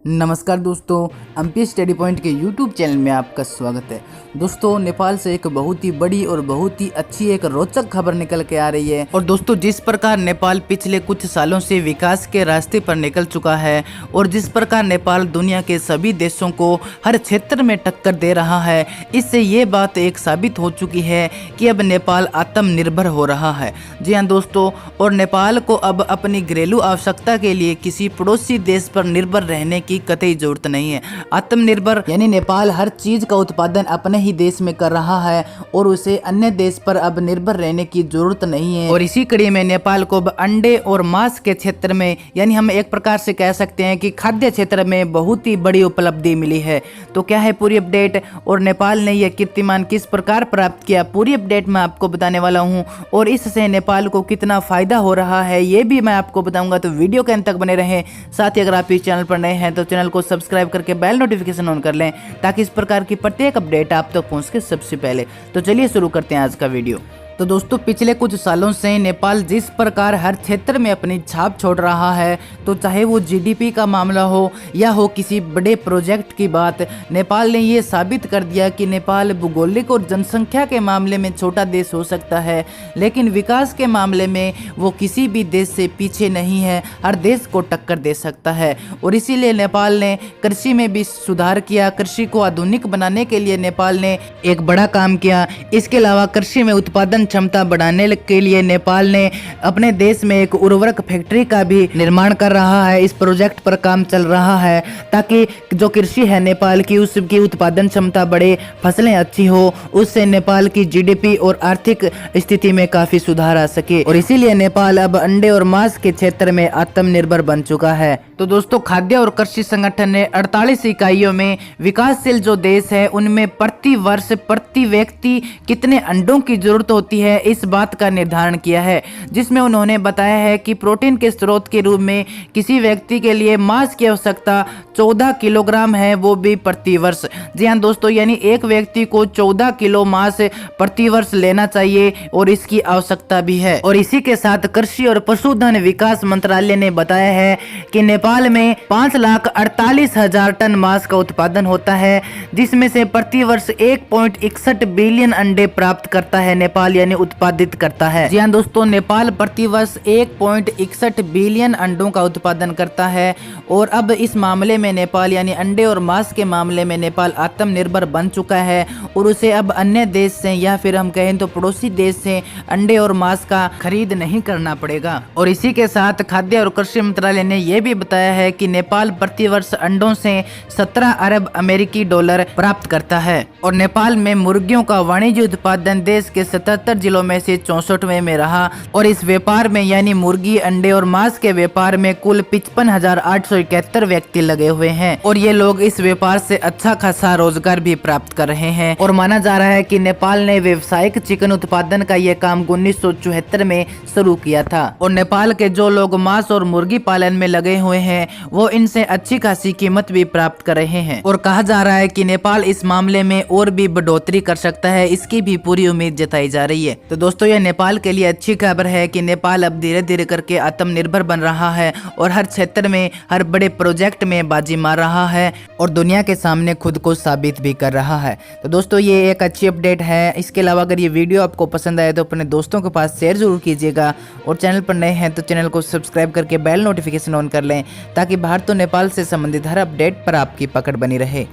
नमस्कार दोस्तों, MP study point के यूट्यूब चैनल में आपका स्वागत है। दोस्तों, नेपाल से एक बहुत ही बड़ी और बहुत ही अच्छी एक रोचक खबर निकल के आ रही है। और दोस्तों, जिस प्रकार नेपाल पिछले कुछ सालों से विकास के रास्ते पर निकल चुका है और जिस प्रकार नेपाल दुनिया के सभी देशों को हर क्षेत्र में टक्कर दे रहा है, इससे ये बात एक साबित हो चुकी है कि अब नेपाल आत्मनिर्भर हो रहा है। जी हाँ दोस्तों, और नेपाल को अब अपनी घरेलू आवश्यकता के लिए किसी पड़ोसी देश पर निर्भर रहने की कतई जरूरत नहीं है। आत्मनिर्भर यानी नेपाल हर चीज का उत्पादन अपने ही देश में कर रहा है और उसे अन्य देश पर अब निर्भर रहने की जरूरत नहीं है। और इसी कड़ी में नेपाल को अंडे और मांस के क्षेत्र में, यानी हम एक प्रकार से कह सकते हैं कि खाद्य क्षेत्र में बहुत ही बड़ी उपलब्धि मिली है। तो क्या है पूरी अपडेट और नेपाल ने यह कीर्तिमान किस प्रकार प्राप्त किया, पूरी अपडेट मैं आपको बताने वाला हूँ। और इससे नेपाल को कितना फायदा हो रहा है ये भी मैं आपको बताऊंगा, तो वीडियो के अंत तक बने रहें। साथ ही अगर आप इस चैनल पर नए हैं तो चैनल को सब्सक्राइब करके बेल नोटिफिकेशन ऑन कर लें, ताकि इस प्रकार की प्रत्येक अपडेट आप तक पहुंच के सबसे पहले। तो चलिए शुरू करते हैं आज का वीडियो। तो दोस्तों, पिछले कुछ सालों से नेपाल जिस प्रकार हर क्षेत्र में अपनी छाप छोड़ रहा है, तो चाहे वो जीडीपी का मामला हो या हो किसी बड़े प्रोजेक्ट की बात, नेपाल ने ये साबित कर दिया कि नेपाल भूगोलिक और जनसंख्या के मामले में छोटा देश हो सकता है, लेकिन विकास के मामले में वो किसी भी देश से पीछे नहीं है, हर देश को टक्कर दे सकता है। और इसीलिए नेपाल ने कृषि में भी सुधार किया। कृषि को आधुनिक बनाने के लिए नेपाल ने एक बड़ा काम किया। इसके अलावा कृषि में उत्पादन क्षमता बढ़ाने के लिए नेपाल ने अपने देश में एक उर्वरक फैक्ट्री का भी निर्माण कर रहा है। इस प्रोजेक्ट पर काम चल रहा है ताकि जो कृषि है नेपाल की, उसकी उत्पादन क्षमता बढ़े, फसलें अच्छी हो, उससे नेपाल की जीडीपी और आर्थिक स्थिति में काफी सुधार आ सके। और इसीलिए नेपाल अब अंडे और मांस के क्षेत्र में आत्मनिर्भर बन चुका है। तो दोस्तों, खाद्य और कृषि संगठन ने 48 इकाइयों में विकासशील जो देश है उनमें प्रति वर्ष प्रति व्यक्ति कितने अंडों की जरूरत होती है, इस बात का निर्धारण किया है, जिसमें उन्होंने बताया है कि प्रोटीन के स्रोत के रूप में किसी व्यक्ति के लिए मांस की आवश्यकता 14 किलोग्राम है, वो भी प्रति वर्ष। जी हाँ दोस्तों, यानी एक व्यक्ति को 14 किलो मांस प्रति वर्ष लेना चाहिए और इसकी आवश्यकता भी है। और इसी के साथ कृषि और पशुधन विकास मंत्रालय ने बताया है कि नेपाल में 5,48,000 टन मांस का उत्पादन होता है, जिसमें से प्रति वर्ष 1.61 बिलियन अंडे प्राप्त करता है नेपाल, यानी उत्पादित करता है। जी हाँ दोस्तों, नेपाल प्रति वर्ष 1.61 बिलियन अंडों का उत्पादन करता है। और अब इस मामले में नेपाल, यानी अंडे और मांस के मामले में नेपाल आत्मनिर्भर बन चुका है और उसे अब अन्य देश से या फिर हम कहें तो पड़ोसी देश से अंडे और मांस का खरीद नहीं करना पड़ेगा। और इसी के साथ खाद्य और कृषि मंत्रालय ने यह भी बताया है कि नेपाल प्रति वर्ष अंडों से 17 अरब अमेरिकी डॉलर प्राप्त करता है। और नेपाल में मुर्गियों का वाणिज्य उत्पादन देश के 77 जिलों में से 64वें में रहा। और इस व्यापार में, यानी मुर्गी, अंडे और मांस के व्यापार में कुल 55,871 व्यक्ति लगे हुए हैं। और ये लोग इस व्यापार से अच्छा खासा रोजगार भी प्राप्त कर रहे हैं। और माना जा रहा है कि नेपाल ने व्यावसायिक चिकन उत्पादन का यह काम 1974 में शुरू किया था। और नेपाल के जो लोग मांस और मुर्गी पालन में लगे हुए हैं, वो इनसे अच्छी खासी कीमत भी प्राप्त कर रहे हैं। और कहा जा रहा है कि नेपाल इस मामले में और भी बढ़ोतरी कर सकता है, इसकी भी पूरी उम्मीद जताई जा रही है। तो दोस्तों, यह नेपाल के लिए अच्छी खबर है कि नेपाल अब धीरे धीरे करके आत्मनिर्भर बन रहा है और हर क्षेत्र में, हर बड़े प्रोजेक्ट में बाजी मार रहा है और दुनिया के सामने खुद को साबित भी कर रहा है। तो दोस्तों, ये एक अच्छी अपडेट है। इसके अलावा अगर ये वीडियो आपको पसंद आए तो अपने दोस्तों के पास शेयर जरूर कीजिएगा। और चैनल पर नए हैं तो चैनल को सब्सक्राइब करके बेल नोटिफिकेशन ऑन कर लें, ताकि भारत और नेपाल से संबंधित हर अपडेट पर आपकी पकड़ बनी रहे।